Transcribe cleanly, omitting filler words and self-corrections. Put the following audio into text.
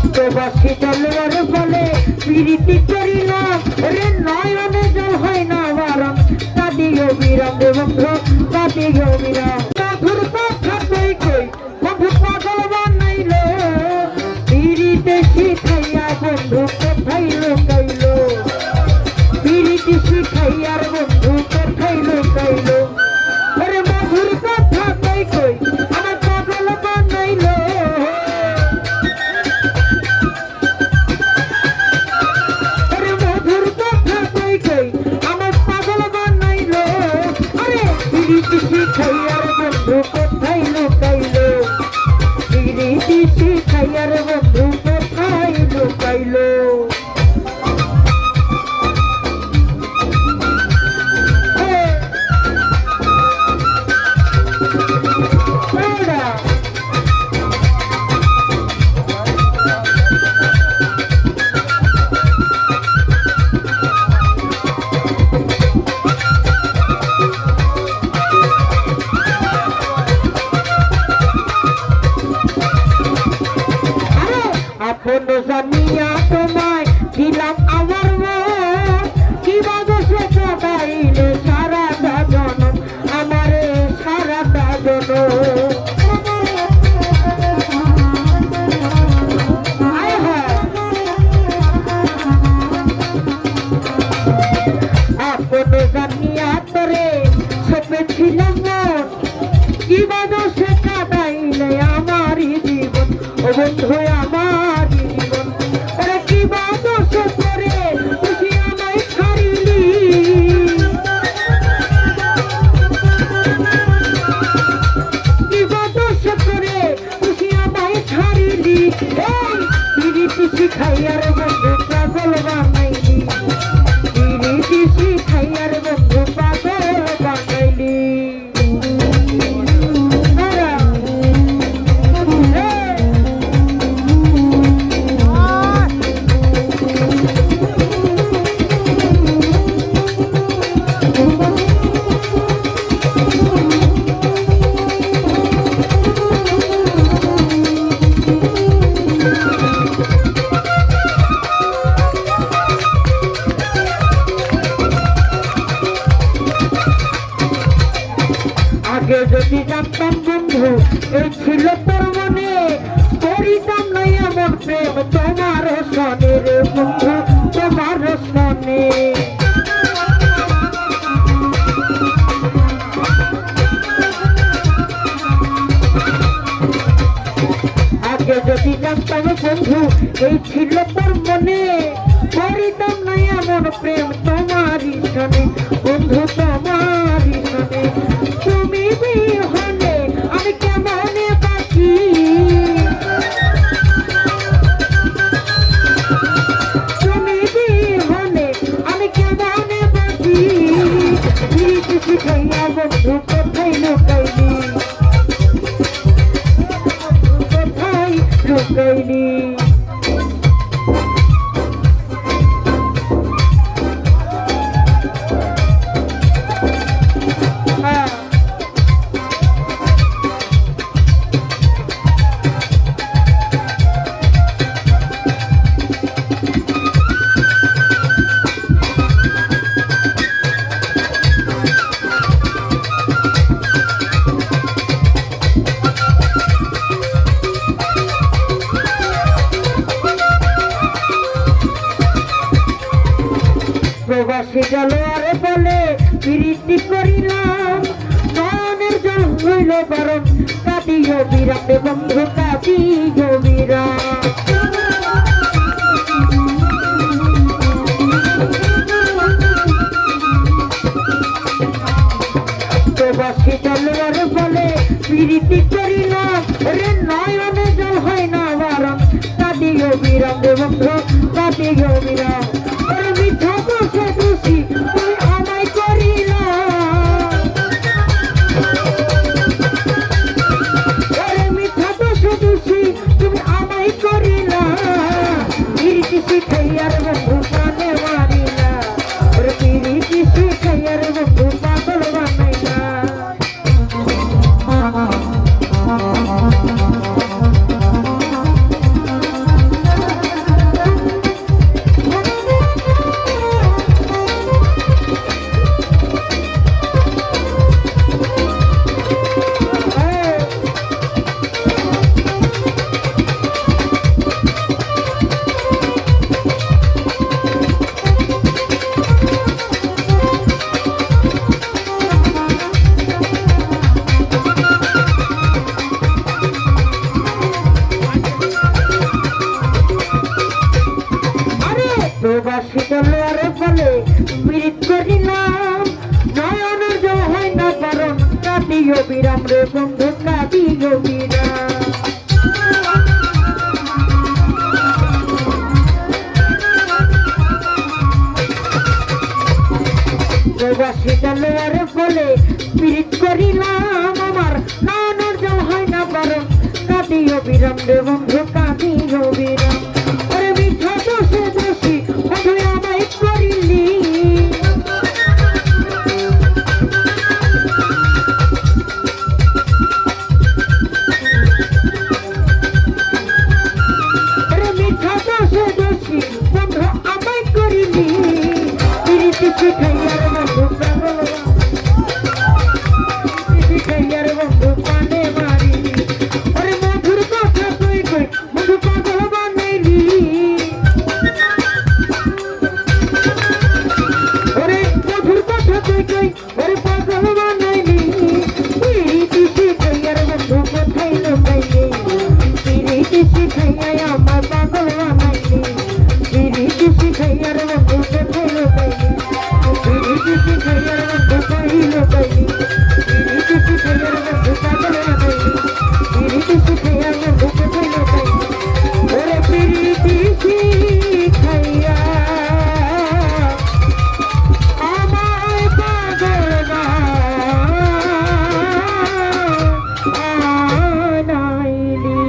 প্রবাসী চলবার বলে প্রীতি করিলাম রে নয়নে জল হয় না বারণ কাঁদিও বিরাম রে বন্ধু কাঁদিও বিরাম মধুর কথা কই কই বন্ধু পাগল বানাইল প্রীতি শিখাইয়া বন্ধু কোথায় লুকাইল প্রীতি শিখাইয়ার বন্ধু কোথায় লুকাইল ওরে মধুর কথা কই কই আমার পাগল বানাইল ওরে মধুর কথা কই কই আমার পাগল বানাইল আরে প্রীতি শিখাইয়ার বন্ধু কোথায় লুকাইল প্রীতি শিখাইয়ার বন্ধু কোথায় লুকাইল আপন জানিয়া তোমায় দিলাম আমার মন কিভাবে সে কাটাইলে সারাটা জনম আমারে সারাটা জনম আপন জানিয়া তোরে সেপেছিলাম মন কিভাবে সে কাটাইলে আমারই জীবন ও বন্ধু আমার জীবন ওরে কিবা দোষ করে খুশি আমায় ছাড়িলি কিবা দোষ করে খুশি আমায় ছাড়িলি এই প্রীতি শিখাইয়ার বন্ধু পাগল বানাইলি প্রীতি শিখাইয়ার বন্ধু পাগল বানাইলি আগে যদি জানতাম বন্ধু এই ছিল তোর মনে করিতাম নাই এমন প্রেম তোমার সনে রে বন্ধু তোমার সনে আগে যদি জানতাম বন্ধু এই ছিল তোর মনে করিতাম নাই এমন প্রেম তোমারই সনে বন্ধু তোমারই সনে তুমি বিহনে আমি কেমনে বাঁচি তুমি বিহনে আমি কেমনে বাঁচি প্রীতি শিখাইয়া বন্ধু কোথায় লুকাইলি কোথায় লুকাইলি প্রবাসী জলওয়ার বলে প্রীতি করিলাম নয়নের জল হইল বারণ কাঁদিও বিরাম বন্ধু কাঁদিও বিরাম প্রবাসী জলওয়ার বলে প্রীতি করিলাম রে নয়নে জল হয় না বারণ কাঁদিও বিরাম বন্ধু কাঁদিও বিরাম মিঠা বসে খুশি তুই আমায় করিলা মিঠা বসে খুশি তুমি প্রবাসী তলোয়ারে ফলে পীড়িত করিলাম নয়নের জল হয় না কারণ কাঁদিও বিরাম রে বন্ধু কাঁদিও বিরাম প্রবাসী তলোয়ারে ফলে পীড়িত করিলাম আমার নয়নের জল হয় না কারণ কাঁদিও বিরাম রে বন্ধু কাঁদিও বিরাম ওরে মিঠা দোষে দোষী বন্ধু আমায় করিলি ওরে মিঠা দোষে দোষী বন্ধু আমায় করিলি পিরিতি শিখাইয়ার বন্ধু পাগল শিখাইয়ার বন্ধু পানে মারিলি ওরে মধুর কথা কই কই বন্ধু পাগল বানাইলি ওরে মধুর কথা কই কই ওরে পাগল বানাইলি পিরিতি শিখাইয়ার বন্ধু কোথায় লুকাইলি পিরিতি শিখাইয়া আমার পাগল বানাইলি পিরিতি শিখাইয়ার বন্ধু কোথায় লুকাইলি পিরিতি শিখাইয়ার বন্ধু কোথায় লুকাইলি পিরিতি শিখাইয়ার বন্ধু পাগল বানাইলি পিরিতি শিখাইয়ার বন্ধু কোথায় লুকাইলি ওরে পিরিতি শিখাইয়া আমায় পাগল বানাইলি